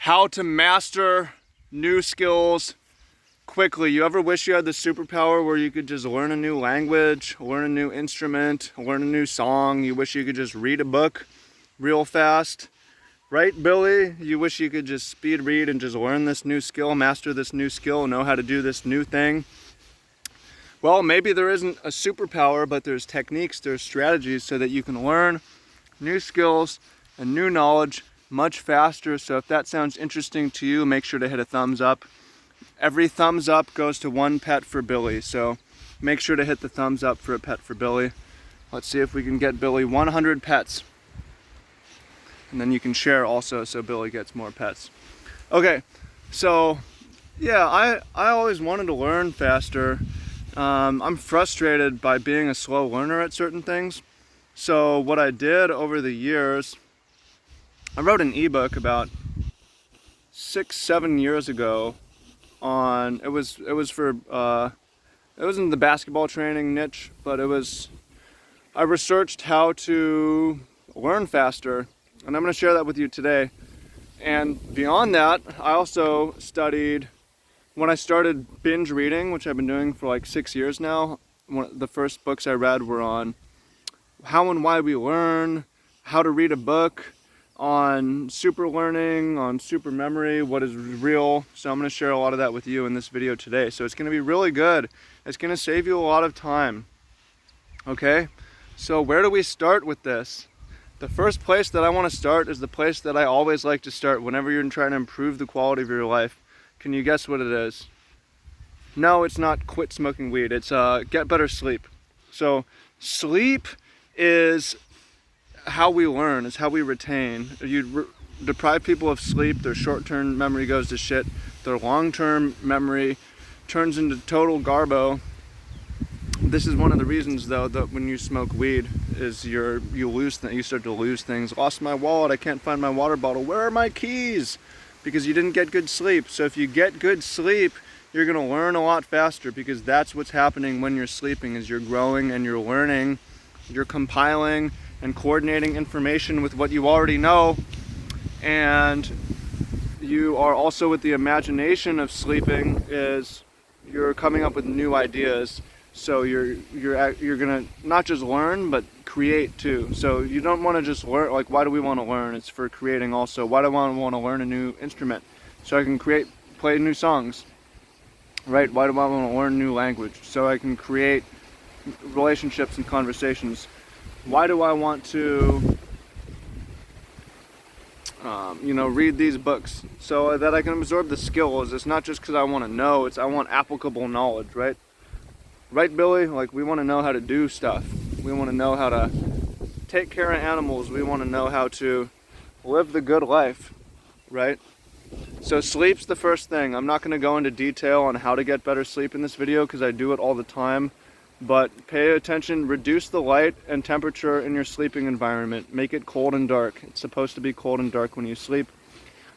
how to master new skills quickly. You ever wish you had the superpower where you could just learn a new language, learn a new instrument, learn a new song? You wish you could just read a book real fast, right, Billy? You wish you could just speed read and just learn this new skill, master this new skill, know how to do this new thing. Well, maybe there isn't a superpower, but there's techniques, there's strategies so that you can learn new skills and new knowledge much faster. So if that sounds interesting to you, make sure to hit a thumbs up. Every thumbs up goes to one pet for Billy. So make sure to hit the thumbs up for a pet for Billy. Let's see if we can get Billy 100 pets. And then you can share also so Billy gets more pets. Okay, so yeah, I always wanted to learn faster. I'm frustrated by being a slow learner at certain things. So what I did over the years, I wrote an ebook about 6-7 years ago on, it was in the basketball training niche, but I researched how to learn faster, and I'm going to share that with you today. And beyond that, I also studied, when I started binge reading, which I've been doing for like 6 years now, the first books I read were on how and why we learn, how to read a book, on super learning, on super memory, what is real. So I'm going to share a lot of that with you in this video today. So it's going to be really good. It's going to save you a lot of time. Okay? So where do we start with this? The first place that I want to start is the place that I always like to start whenever you're trying to improve the quality of your life. Can you guess what it is? No, it's not quit smoking weed. It's get better sleep. So sleep is how we learn, is how we retain. You deprive people of sleep, their short-term memory goes to shit. Their long-term memory turns into total garbo. This is one of the reasons, though, that when you smoke weed, is you start to lose things. Lost my wallet. I can't find my water bottle. Where are my keys? Because you didn't get good sleep. So if you get good sleep, you're going to learn a lot faster, because that's what's happening when you're sleeping, is you're growing and you're learning, you're compiling and coordinating information with what you already know. And you are also, with the imagination of sleeping, is you're coming up with new ideas. So you're gonna not just learn, but create too. So you don't want to just learn. Like, why do we want to learn? It's for creating also. Why do I want to learn a new instrument? So I can play new songs, right? Why do I want to learn a new language? So I can create relationships and conversations. Why do I want to read these books? So that I can absorb the skills. It's not just because I want to know, I want applicable knowledge, right? Right, Billy? Like, we want to know how to do stuff. We want to know how to take care of animals. We want to know how to live the good life, right? So sleep's the first thing. I'm not going to go into detail on how to get better sleep in this video because I do it all the time. But pay attention, reduce the light and temperature in your sleeping environment. Make it cold and dark. It's supposed to be cold and dark when you sleep.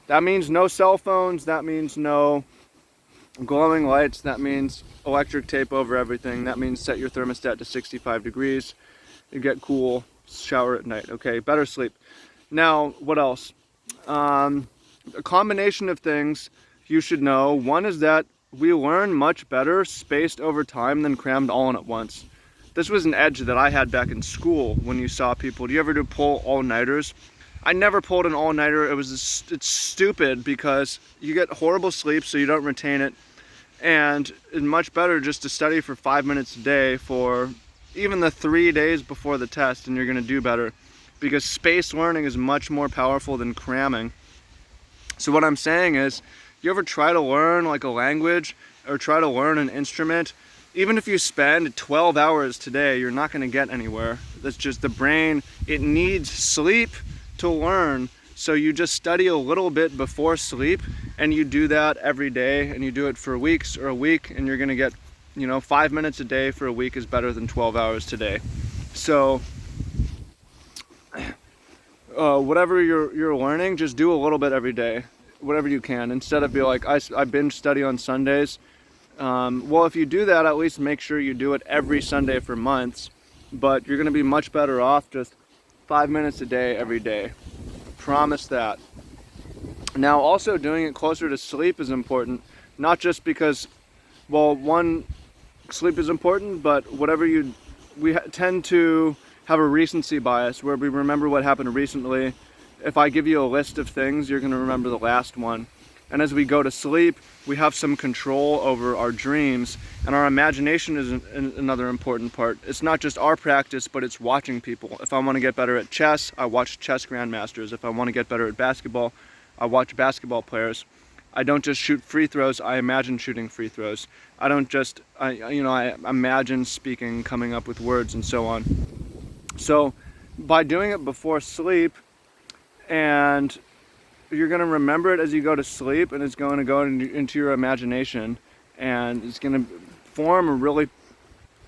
That means no cell phones. That means no glowing lights. That means electric tape over everything. That means set your thermostat to 65 degrees. You get cool, shower at night. Okay, better sleep. Now, what else? A combination of things you should know. One is that we learn much better spaced over time than crammed all in at once. This was an edge that I had back in school when you saw people. Do you ever pull all-nighters? I never pulled an all-nighter. It's stupid because you get horrible sleep, so you don't retain it. And it's much better just to study for 5 minutes a day for even the 3 days before the test, and you're going to do better, because spaced learning is much more powerful than cramming. So what I'm saying is, you ever try to learn like a language or try to learn an instrument? Even if you spend 12 hours today, you're not going to get anywhere. That's just the brain. It needs sleep to learn. So you just study a little bit before sleep, and you do that every day, and you do it for weeks or a week, and you're going to get, 5 minutes a day for a week is better than 12 hours today. So whatever you're learning, just do a little bit every day, whatever you can, instead of be like, I binge study on Sundays. Well, if you do that, at least make sure you do it every Sunday for months, but you're going to be much better off just 5 minutes a day every day. Promise that. Now, also doing it closer to sleep is important, not just because, well, one, sleep is important, but we tend to have a recency bias where we remember what happened recently. If I give you a list of things, you're going to remember the last one. And as we go to sleep, we have some control over our dreams, and our imagination is another important part. It's not just our practice, but it's watching people. If I want to get better at chess, I watch chess grandmasters. If I want to get better at basketball, I watch basketball players. I don't just shoot free throws, I imagine shooting free throws. I don't just, I imagine speaking, coming up with words and so on. So by doing it before sleep, and you're going to remember it as you go to sleep, and it's going to go into your imagination, and it's going to form a really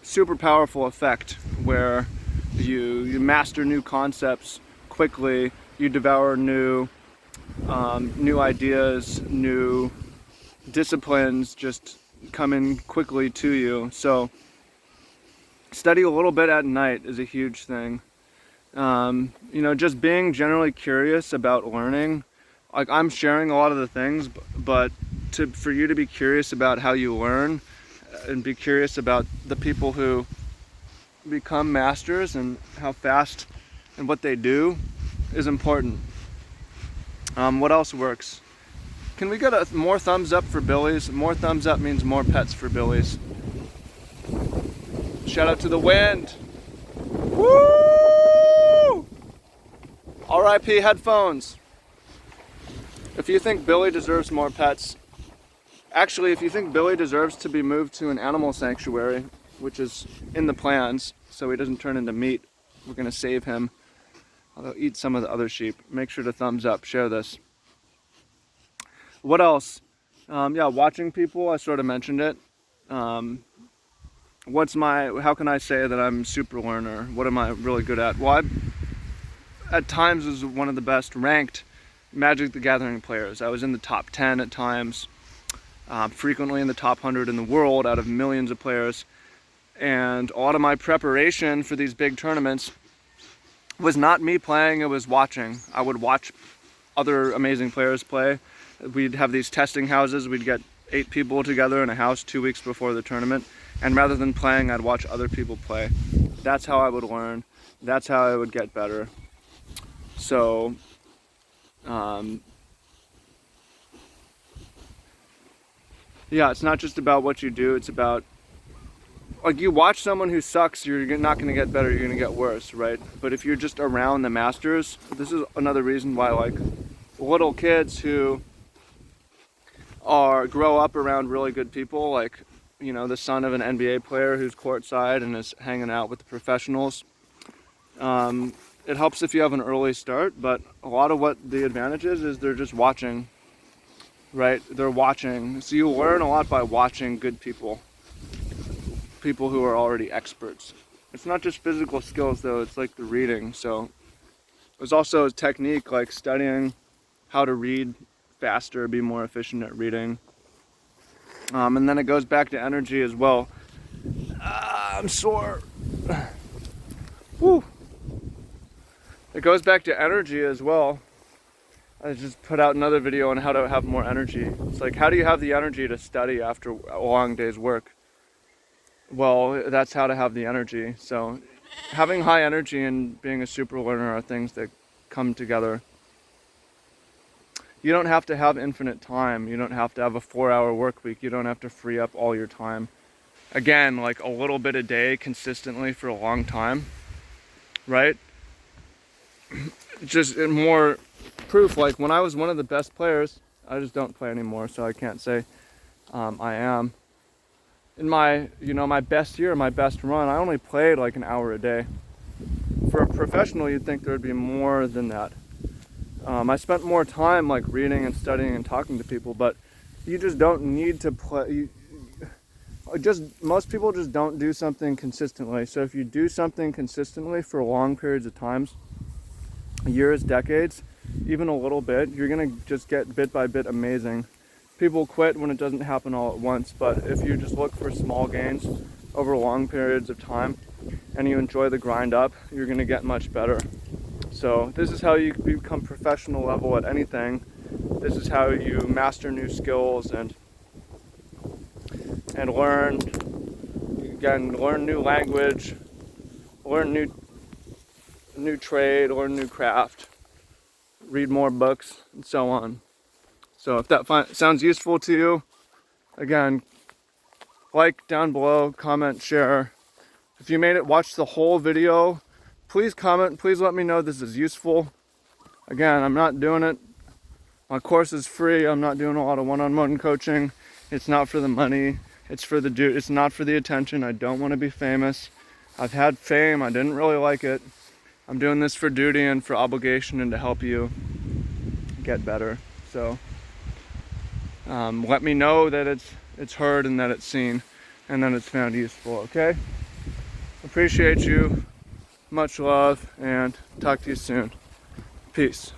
super powerful effect where you master new concepts quickly, you devour new ideas, new disciplines just come in quickly to you. So study a little bit at night is a huge thing. Just being generally curious about learning. Like, I'm sharing a lot of the things, but for you to be curious about how you learn and be curious about the people who become masters and how fast and what they do is important. What else works? Can we get more thumbs up for Billy's? More thumbs up means more pets for Billy's. Shout out to the wind. Woo! R.I.P. headphones. If you think Billy deserves more pets, actually, if you think Billy deserves to be moved to an animal sanctuary, which is in the plans, so he doesn't turn into meat, we're going to save him. Although eat some of the other sheep. Make sure to thumbs up, share this. What else? Watching people, I sort of mentioned it. How can I say that I'm a super learner? What am I really good at? Well, at times was one of the best ranked Magic the Gathering players. I was in the top 10 at times, frequently in the top 100 in the world out of millions of players. And a lot of my preparation for these big tournaments was not me playing, it was watching. I would watch other amazing players play. We'd have these testing houses, we'd get 8 people together in a house 2 weeks before the tournament, and rather than playing, I'd watch other people play. That's how I would learn. That's how I would get better. So, it's not just about what you do, it's about, like, you watch someone who sucks, you're not going to get better, you're going to get worse, right? But if you're just around the masters, this is another reason why, like, little kids who grow up around really good people, like, the son of an NBA player who's courtside and is hanging out with the professionals. It helps if you have an early start, but a lot of what the advantage is they're just watching, right? They're watching. So you learn a lot by watching good people who are already experts. It's not just physical skills though, it's like the reading. So there's also a technique like studying how to read faster, be more efficient at reading. And then it goes back to energy as well. I'm sore. Woo. It goes back to energy as well. I just put out another video on how to have more energy. It's like, how do you have the energy to study after a long day's work? Well, that's how to have the energy. So having high energy and being a super learner are things that come together. You don't have to have infinite time. You don't have to have a 4-hour work week. You don't have to free up all your time. Again, like a little bit a day consistently for a long time, right? Just more proof, like when I was one of the best players, I just don't play anymore, so I can't say I am. In my best year, my best run, I only played like an hour a day. For a professional, you'd think there would be more than that. I spent more time like reading and studying and talking to people, but you just don't need to play. Most people just don't do something consistently. So if you do something consistently for long periods of times, years, decades, even a little bit, you're gonna just get bit by bit amazing. People quit when it doesn't happen all at once, but if you just look for small gains over long periods of time and you enjoy the grind up, you're gonna get much better. So this is how you become professional level at anything. This is how you master new skills and learn, again, learn new language, learn new trade, learn new craft, read more books, and so on. So if that sounds useful to you, again, like down below, comment, share. If you made it, watch the whole video, please comment, please let me know this is useful. Again, I'm not doing it. My course is free. I'm not doing a lot of one-on-one coaching. It's not for the money. It's not for the attention. I don't want to be famous. I've had fame. I didn't really like it. I'm doing this for duty and for obligation and to help you get better. So let me know that it's heard and that it's seen and that it's found useful, okay? Appreciate you. Much love and talk to you soon. Peace.